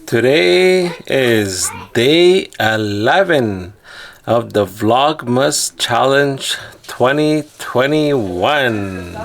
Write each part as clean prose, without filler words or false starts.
Today is day 11 of the Vlogmas Challenge 2021.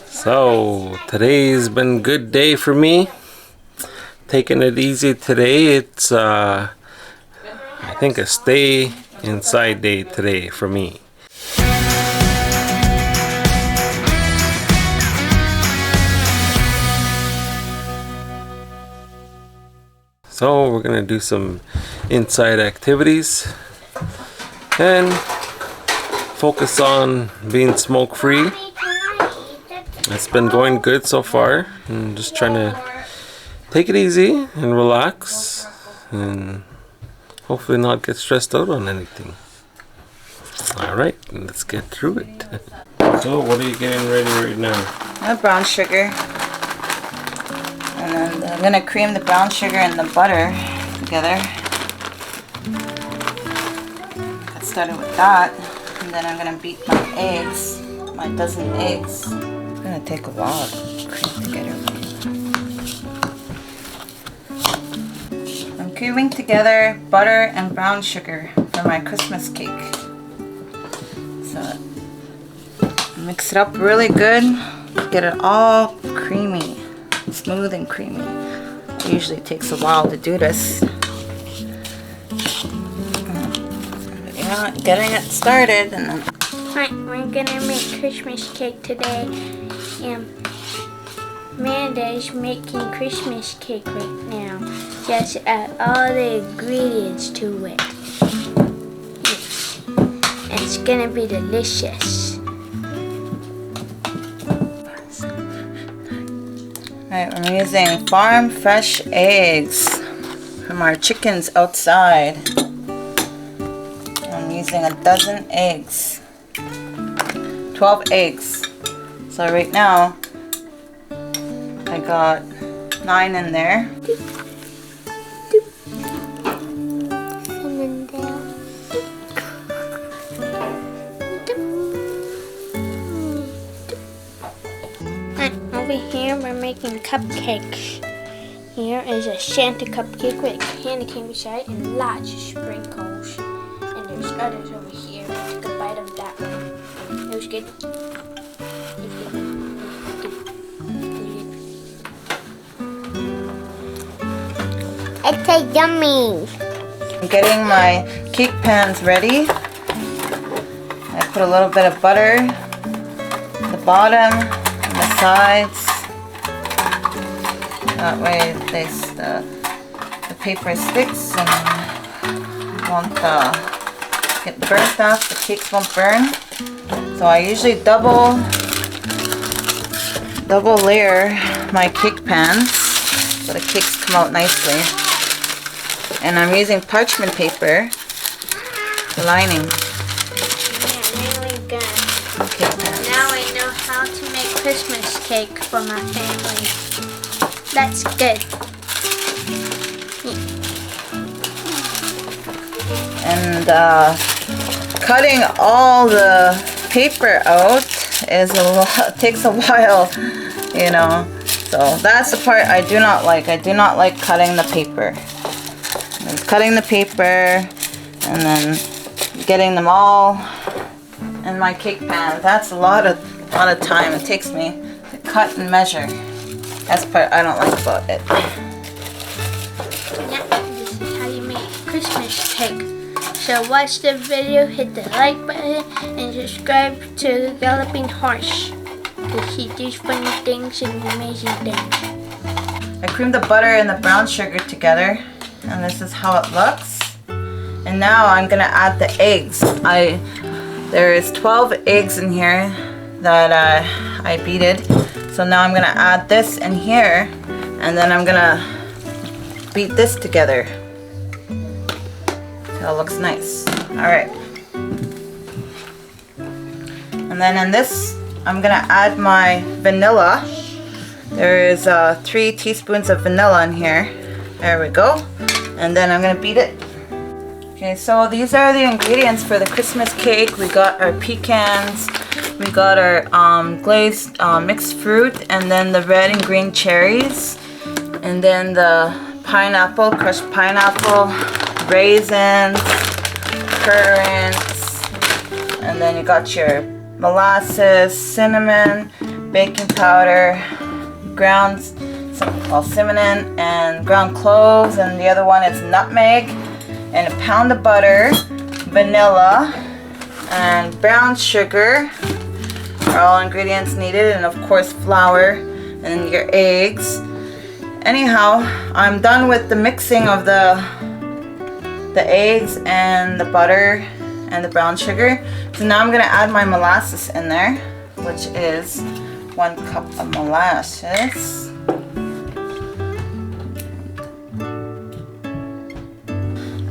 So today's been a good day for me. Taking it easy today. It's I think a stay inside day today for me. So we're gonna do some inside activities and focus on being smoke free. It's been going good so far. I'm just trying to take it easy and relax and hopefully not get stressed out on anything. Alright, let's get through it. So what are you getting ready right now? Brown sugar. And then I'm going to cream the brown sugar and the butter together. Get started with that. And then I'm going to beat my eggs, my dozen eggs. It's going to take a while to cream together. I'm creaming together butter and brown sugar for my Christmas cake. So mix it up really good. Get it all creamy. Smooth and creamy. It usually takes a while to do this. Yeah, getting it started and then. Alright, we're gonna make Christmas cake today. Amanda is making Christmas cake right now. Just add all the ingredients to it. It's gonna be delicious. Alright, I'm using farm fresh eggs from our chickens outside. I'm using a dozen eggs. 12 eggs. So right now, I got 9 in there. Over here we're making cupcakes. Here is a Santa cupcake with candy cane beside and lots of sprinkles. And there's others over here. I took a bite of that one. It was good. It's a yummy. I'm getting my cake pans ready. I put a little bit of butter at the bottom and the sides. That way the paper sticks and won't get burnt off. The cakes won't burn. So I usually double layer my cake pans so the cakes come out nicely. And I'm using parchment paper for lining. Yeah, really good. Cake pans. Now I know how to make Christmas cake for my family. That's good. And cutting all the paper out is takes a while, you know. So that's the part I do not like. I do not like cutting the paper. And cutting the paper and then getting them all in my cake pan. That's a lot of time it takes me to cut and measure. That's the part I don't like about it. Yeah, this is how you make Christmas cake. So watch the video, hit the like button, and subscribe to Galloping Horse to see these funny things and amazing things. I creamed the butter and the brown sugar together, and this is how it looks. And now I'm gonna add the eggs. There is 12 eggs in here that I beated. So now I'm gonna add this in here, and then I'm gonna beat this together. So it looks nice. Alright. And then in this, I'm gonna add my vanilla. There is 3 teaspoons of vanilla in here. There we go. And then I'm gonna beat it. Okay, so these are the ingredients for the Christmas cake. We got our pecans, we got our glazed mixed fruit, and then the red and green cherries. And And then the pineapple, crushed pineapple, raisins, currants, and then you got your molasses, cinnamon, baking powder, ground, something called cinnamon, and ground cloves, and the other one is nutmeg, and a pound of butter, vanilla, and brown sugar are all ingredients needed, and of course flour, and your eggs. Anyhow, I'm done with the mixing of the eggs and the butter and the brown sugar. So now I'm gonna add my molasses in there, which is 1 cup of molasses.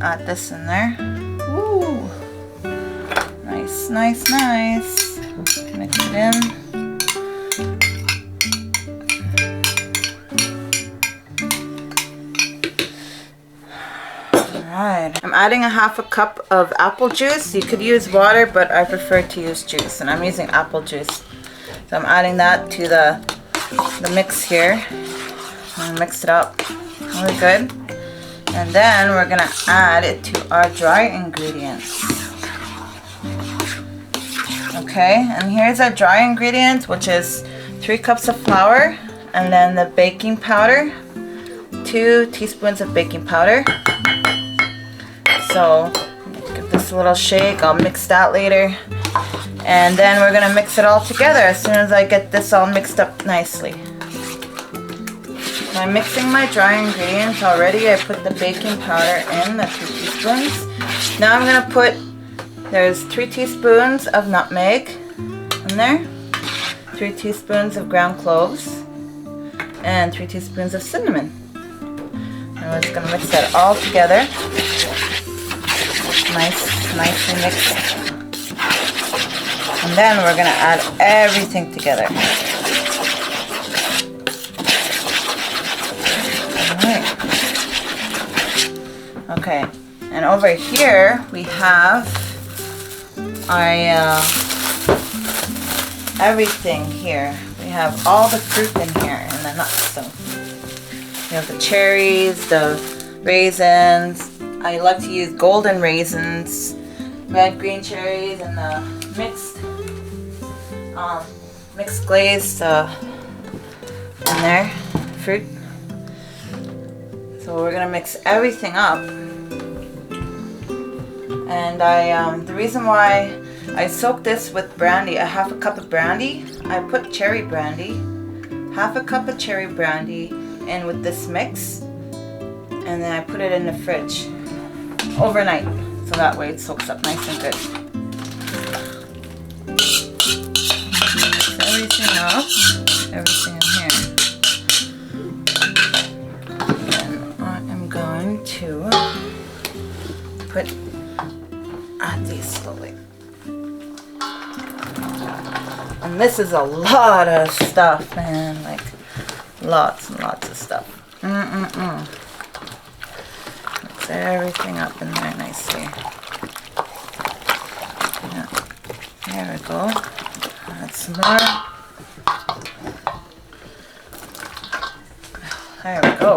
Add this in there. Ooh, nice, nice, nice. Mix it in. Alright, I'm adding a 1/2 cup of apple juice. You could use water, but I prefer to use juice, and I'm using apple juice. So I'm adding that to the mix here. And mix it up really good. And then we're gonna add it to our dry ingredients. Okay, and here's our dry ingredients, which is 3 cups of flour, and then the baking powder, 2 teaspoons of baking powder. So give this a little shake. I'll mix that later. And then we're gonna mix it all together as soon as I get this all mixed up nicely. I'm mixing my dry ingredients already. I put the baking powder in, the 2 teaspoons. Now I'm gonna put, there's 3 teaspoons of nutmeg in there, 3 teaspoons of ground cloves, and 3 teaspoons of cinnamon. And we're just gonna mix that all together. Nicely mixed. And then we're gonna add everything together. Alright. Okay, and over here we have our everything here. We have all the fruit in here and the nuts. So we have the cherries, the raisins. I like to use golden raisins, red green cherries, and the mixed glazed in there fruit. So we're gonna mix everything up. And the reason why I soak this with brandy, a 1/2 cup of brandy, I put cherry brandy, 1/2 cup of cherry brandy in with this mix, and then I put it in the fridge overnight, so that way it soaks up nice and good. Mix everything up, everything in here. And I am going to add these slowly. And this is a lot of stuff, man, like lots and lots of stuff. Mix everything up in there nicely. Yeah. There we go. Add some more. There we go.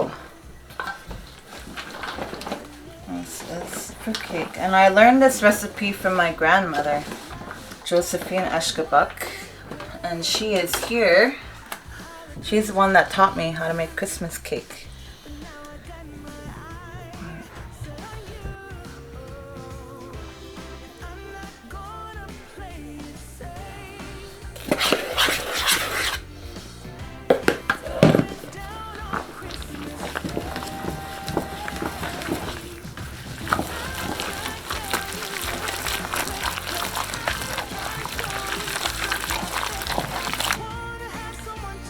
This is fruitcake. And I learned this recipe from my grandmother, Josephine Eshkabuk. And she is here. She's the one that taught me how to make Christmas cake.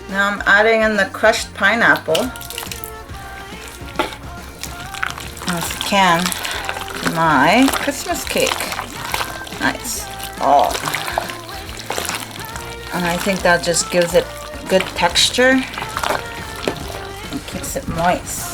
Now I'm adding in the crushed pineapple, as you can, to my Christmas cake. Nice. Oh. And I think that just gives it good texture and keeps it moist.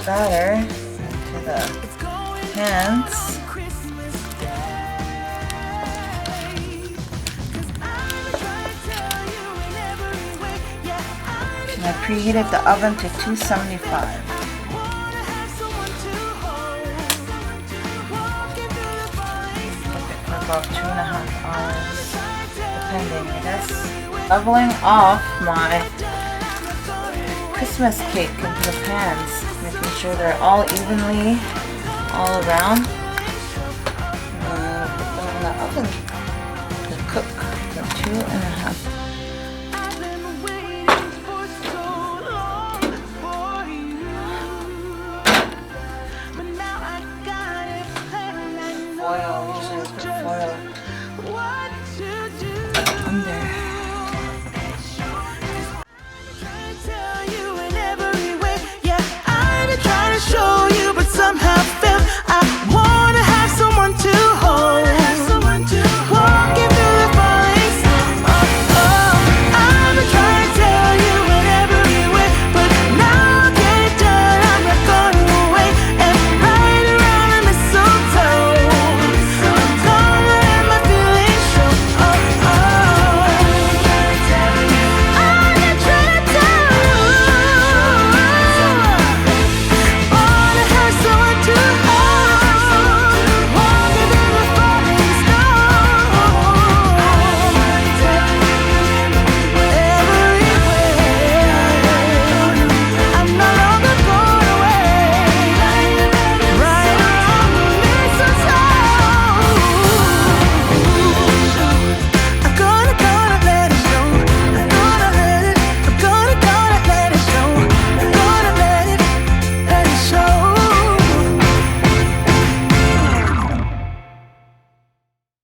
batter into the pans. And I preheated the oven to 275. For about 2.5 hours, depending, I guess. Leveling off my Christmas cake into the pans, making sure they're all evenly all around. And put them in the oven to cook for 2.5. Foil, usually I put foil under.